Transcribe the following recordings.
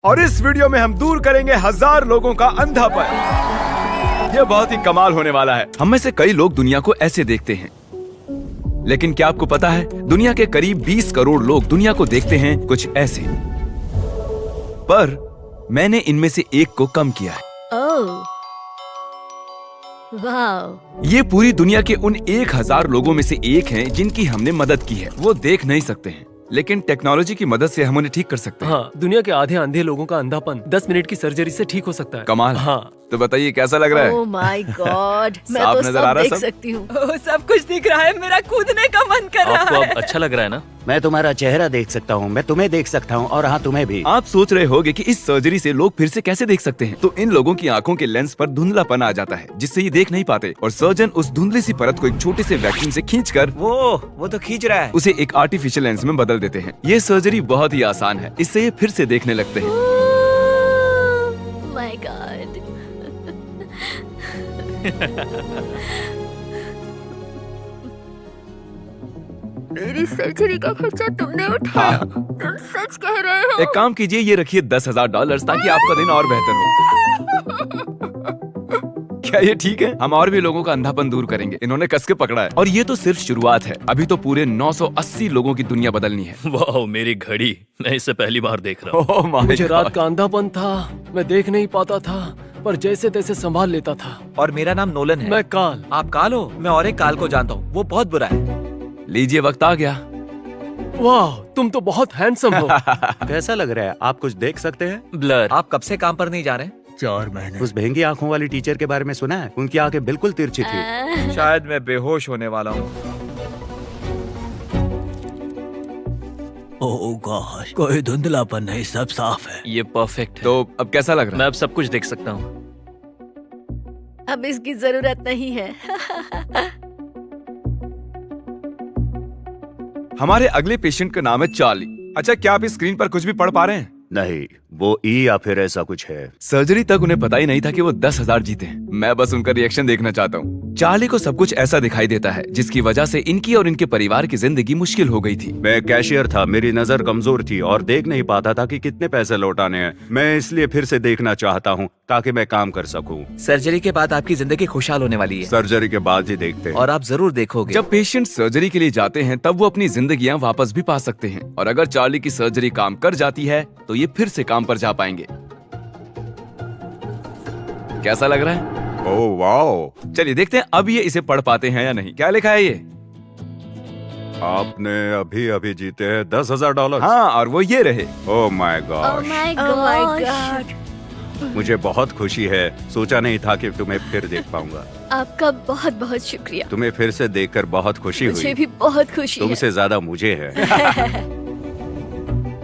और इस वीडियो में हम दूर करेंगे 1000 लोगों का अंधापन। यह बहुत ही कमाल होने वाला है। हम में से कई लोग दुनिया को ऐसे देखते हैं, लेकिन क्या आपको पता है दुनिया के करीब 20 करोड़ लोग दुनिया को देखते हैं कुछ ऐसे। पर मैंने इनमें से एक को कम किया है। ओह, वाह। ये पूरी दुनिया के उन 1000 लोगों में से एक हैं जिनकी हमने मदद की है। वो देख नहीं सकते हैं, लेकिन टेक्नोलॉजी की मदद से हम उन्हें ठीक कर सकते हैं। हाँ, दुनिया के आधे अंधे लोगों का अंधापन 10 मिनट की सर्जरी से ठीक हो सकता है। कमाल। हाँ, तो बताइए कैसा लग रहा है? ओह माय गॉड, मैं साफ तो नजर आ सब रहा है देख सब? सकती हूँ। ओह, सब कुछ दिख रहा है, मेरा कूदने का मन कर रहा आपको है। अब अच्छा लग रहा है ना? मैं तुम्हारा चेहरा देख सकता हूँ, मैं तुम्हें देख सकता हूँ और हाँ तुम्हें भी। आप सोच रहे होंगे कि इस सर्जरी से लोग फिर से कैसे देख सकते हैं। तो इन लोगों की आंखों के लेंस पर धुंधलापन आ जाता है, जिससे ये देख नहीं पाते, और सर्जन उस धुंधली सी परत को एक छोटे से वैक्यूम से खींचकर वो तो खींच रहा है। उसे एक आर्टिफिशियल लेंस में बदल देते हैं। ये सर्जरी बहुत ही आसान है, इससे ये फिर से देखने लगते हैं। My God. मेरी सर्जरी का खर्चा तुमने उठाया। तुम सच कह रहे हो? एक काम कीजिए, ये रखिए $10,000 ताकि आपका दिन और बेहतर हो। क्या ये ठीक है? हम और भी लोगों का अंधापन दूर करेंगे। इन्होंने कस के पकड़ा है, और ये तो सिर्फ शुरुआत है। अभी तो पूरे 980 लोगों की दुनिया बदलनी है। वाह, मेरी घड़ी, मैं इसे पहली बार देख रहा हूँ। ओह माय मुझे गॉड। रात का अंधापन था, मैं देख नहीं पाता था, पर जैसे तैसे संभाल लेता था। और मेरा नाम नोलन है। मैं काल। आप काल हो? मैं और एक काल को जानता हूँ, वो बहुत बुरा है। लीजिए, वक्त आ गया। वाह, तुम तो बहुत हैंडसम हो। कैसा लग रहा है? आप कुछ देख सकते हैं? ब्लर। आप कब से काम पर नहीं जा रहे? 4 महीने। उस भेंगी आंखों वाली टीचर के बारे में सुना है? उनकी आंखें बिल्कुल तिरछी थी। शायद मैं बेहोश होने वाला हूँ। ओह गॉड, कोई धुंधलापन नहीं, सब साफ है। ये परफेक्ट है। तो अब कैसा लग रहा मैं है? अब सब कुछ देख सकता हूँ। अब इसकी जरूरत नहीं है। हमारे अगले पेशेंट का नाम है चार्ली। अच्छा, क्या आप इस स्क्रीन पर कुछ भी पढ़ पा रहे हैं? नहीं, वो ई या फिर ऐसा कुछ है। सर्जरी तक उन्हें पता ही नहीं था कि वो 10,000 जीते हैं। मैं बस उनका रिएक्शन देखना चाहता हूँ। चार्ली को सब कुछ ऐसा दिखाई देता है जिसकी वजह से इनकी और इनके परिवार की जिंदगी मुश्किल हो गई थी। मैं कैशियर था, मेरी नजर कमजोर थी और देख नहीं पाता था कि कितने पैसे लौटाने हैं। मैं इसलिए फिर से देखना चाहता हूँ ताकि मैं काम कर सकूँ। सर्जरी के बाद आपकी जिंदगी खुशहाल होने वाली है, सर्जरी के बाद ही देखते हैं। और आप जरूर देखोगे। जब पेशेंट सर्जरी के लिए जाते हैं तब वो अपनी जिंदगियां वापस भी पा सकते हैं, और अगर चार्ली की सर्जरी काम कर जाती है तो ये फिर से काम पर जा पाएंगे। कैसा लग रहा है? ओह वाओ, चलिए देखते हैं अब ये इसे पढ़ पाते हैं या नहीं। क्या लिखा है ये? आपने अभी अभी जीते हैं $10,000। हाँ, और वो ये रहे। Oh my oh God, my Oh my God. मुझे बहुत खुशी है। सोचा नहीं था कि तुम्हें फिर देख पाऊंगा। आपका बहुत बहुत शुक्रिया। तुम्हें फिर से देखकर बहुत खुशी मुझे हुई। भी बहुत खुशी है। तुमसे ज्यादा मुझे है।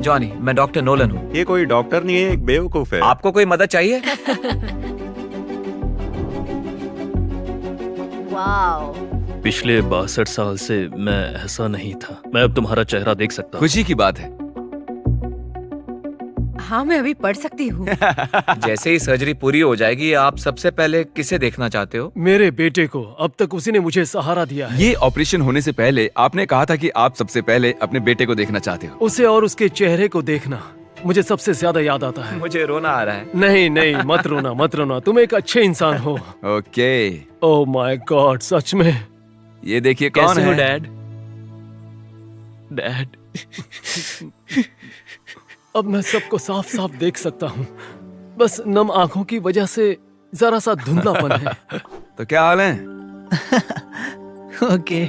जॉनी, मैं डॉक्टर नोलन हूँ। ये कोई डॉक्टर नहीं है, एक बेवकूफ है। आपको कोई मदद चाहिए? वाओ। पिछले 62 साल से मैं ऐसा नहीं था। मैं अब तुम्हारा चेहरा देख सकता हूँ। खुशी की बात है। हाँ, मैं अभी पढ़ सकती हूँ। जैसे ही सर्जरी पूरी हो जाएगी, आप सबसे पहले किसे देखना चाहते हो? मेरे बेटे को। अब तक उसी ने मुझे सहारा दिया है। ये ऑपरेशन होने से पहले आपने कहा था कि आप सबसे पहले अपने बेटे को देखना चाहते हो। उसे और उसके चेहरे को देखना मुझे सबसे ज्यादा याद आता है। मुझे रोना आ रहा है। नहीं नहीं, मत रोना मत रोना, तुम एक अच्छे इंसान हो। ओके, ओह माय गॉड, सच में। ये देखिए कौन कैसे हो है? डैड? डैड। अब मैं सबको साफ साफ देख सकता हूँ, बस नम आंखों की वजह से जरा सा धुंधलापन है। तो क्या हाल है? ओके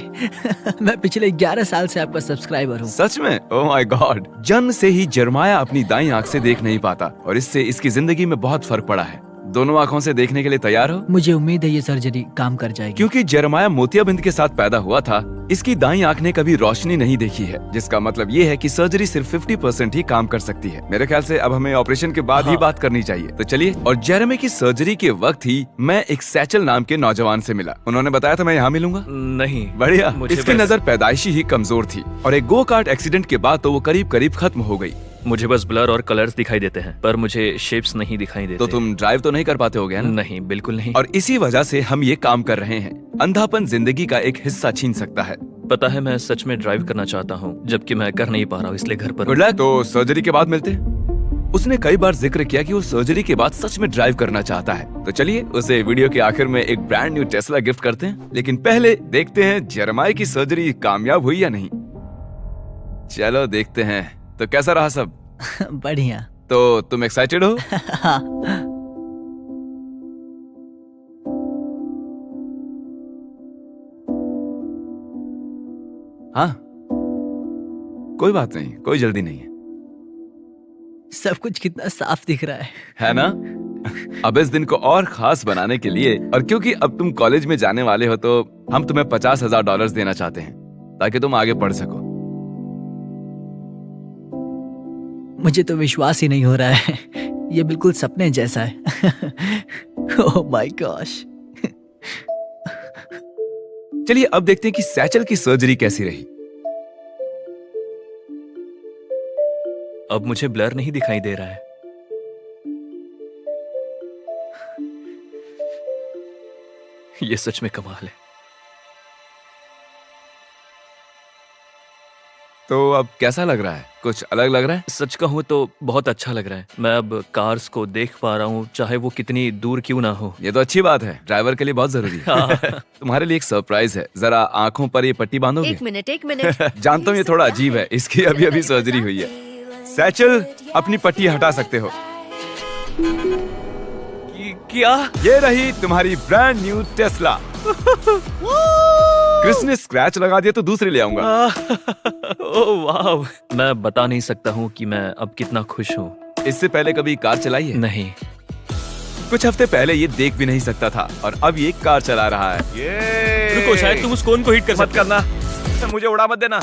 मैं पिछले 11 साल से आपका सब्सक्राइबर हूँ। सच में? Oh my God. जन्म से ही जरमाया अपनी दाईं आंख से देख नहीं पाता, और इससे इसकी जिंदगी में बहुत फर्क पड़ा है। दोनों आंखों से देखने के लिए तैयार हो? मुझे उम्मीद है ये सर्जरी काम कर जाएगी। क्योंकि जरमाया मोतियाबिंद के साथ पैदा हुआ था, इसकी दाईं आंख ने कभी रोशनी नहीं देखी है, जिसका मतलब ये है कि सर्जरी सिर्फ 50% ही काम कर सकती है। मेरे ख्याल से अब हमें ऑपरेशन के बाद ही बात करनी चाहिए। तो चलिए। और जेरेमी की सर्जरी के वक्त ही मैं एक सैचल नाम के नौजवान से मिला। उन्होंने बताया था मैं यहाँ मिलूंगा। नहीं, बढ़िया। मुझे इसकी बस- नजर पैदाइशी ही कमजोर थी, और एक गो कार्ट एक्सीडेंट के बाद तो वो करीब करीब खत्म हो गई। मुझे बस ब्लर और कलर्स दिखाई देते हैं, पर मुझे शेप्स नहीं दिखाई देते। तो तुम ड्राइव तो नहीं कर पाते होगे ना? नहीं, बिल्कुल नहीं। और इसी वजह से हम ये काम कर रहे हैं। अंधापन जिंदगी का एक हिस्सा छीन सकता है। पता है, मैं सच में ड्राइव करना चाहता हूँ, जबकि मैं कर नहीं पा रहा हूँ, इसलिए घर पर गुड लक। तो सर्जरी के बाद मिलते हैं। उसने कई बार जिक्र किया कि वो सर्जरी के बाद सच में ड्राइव करना चाहता है। तो चलिए उसे वीडियो के आखिर में एक ब्रांड न्यू टेस्ला गिफ्ट करते हैं। लेकिन पहले देखते हैं जेरेमाया की सर्जरी कामयाब हुई या नहीं। चलो देखते हैं। तो कैसा रहा सब? बढ़िया। तो तुम एक्साइटेड हो? हाँ। हाँ, कोई बात नहीं, कोई जल्दी नहीं है, सब कुछ कितना साफ दिख रहा है ना? अब इस दिन को और खास बनाने के लिए, और क्योंकि अब तुम कॉलेज में जाने वाले हो, तो हम तुम्हें $50,000 देना चाहते हैं ताकि तुम आगे पढ़ सको। मुझे तो विश्वास ही नहीं हो रहा है। ये बिल्कुल सपने जैसा है। Oh my gosh. चलिए अब देखते हैं कि सैचल की सर्जरी कैसी रही। अब मुझे ब्लर नहीं दिखाई दे रहा है। ये सच में कमाल है। तो अब कैसा लग रहा है? कुछ अलग लग रहा है? सच कहूं तो बहुत अच्छा लग रहा है। मैं अब कार्स को देख पा रहा हूं, चाहे वो कितनी दूर क्यों ना हो। ये तो अच्छी बात है, ड्राइवर के लिए बहुत जरूरी है। तुम्हारे लिए एक सरप्राइज है, जरा आंखों पर ये पट्टी बांधोगे? एक मिनट जानता हूँ ये थोड़ा अजीब है, इसकी अभी अभी सर्जरी हुई है। सैचल, अपनी पट्टी हटा सकते हो। क्या? ये रही तुम्हारी ब्रांड न्यू टेस्ला। क्रिस ने स्क्रैच लगा दिया तो दूसरी ले आऊंगा। ओह वाव! मैं बता नहीं सकता हूँ कि मैं अब कितना खुश हूँ। इससे पहले कभी कार चलाई है? नहीं। कुछ हफ्ते पहले ये देख भी नहीं सकता था और अब ये कार चला रहा है। रुको, शायद तुम उस कोन को हिट कर मत करना, मुझे उड़ा मत देना।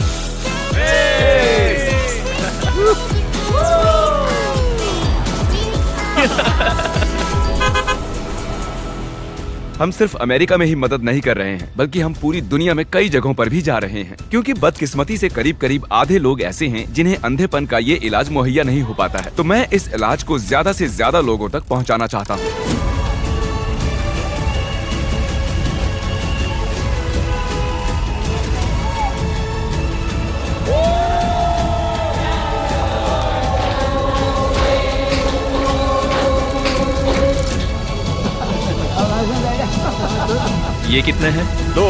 हम सिर्फ अमेरिका में ही मदद नहीं कर रहे हैं, बल्कि हम पूरी दुनिया में कई जगहों पर भी जा रहे हैं, क्योंकि बदकिस्मती से करीब करीब आधे लोग ऐसे हैं जिन्हें अंधेपन का ये इलाज मुहैया नहीं हो पाता है। तो मैं इस इलाज को ज्यादा से ज्यादा लोगों तक पहुंचाना चाहता हूँ। ये कितने हैं? 2।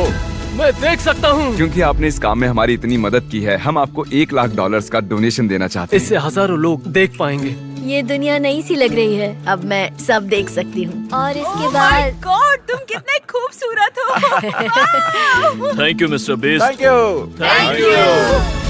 मैं देख सकता हूँ। क्योंकि आपने इस काम में हमारी इतनी मदद की है, हम आपको $1,00,000 का डोनेशन देना चाहते हैं। इससे हजारों लोग देख पाएंगे। ये दुनिया नई सी लग रही है, अब मैं सब देख सकती हूँ। और इसके बाद गॉड, तुम कितने खूबसूरत हो। Thank you mister best. Thank you.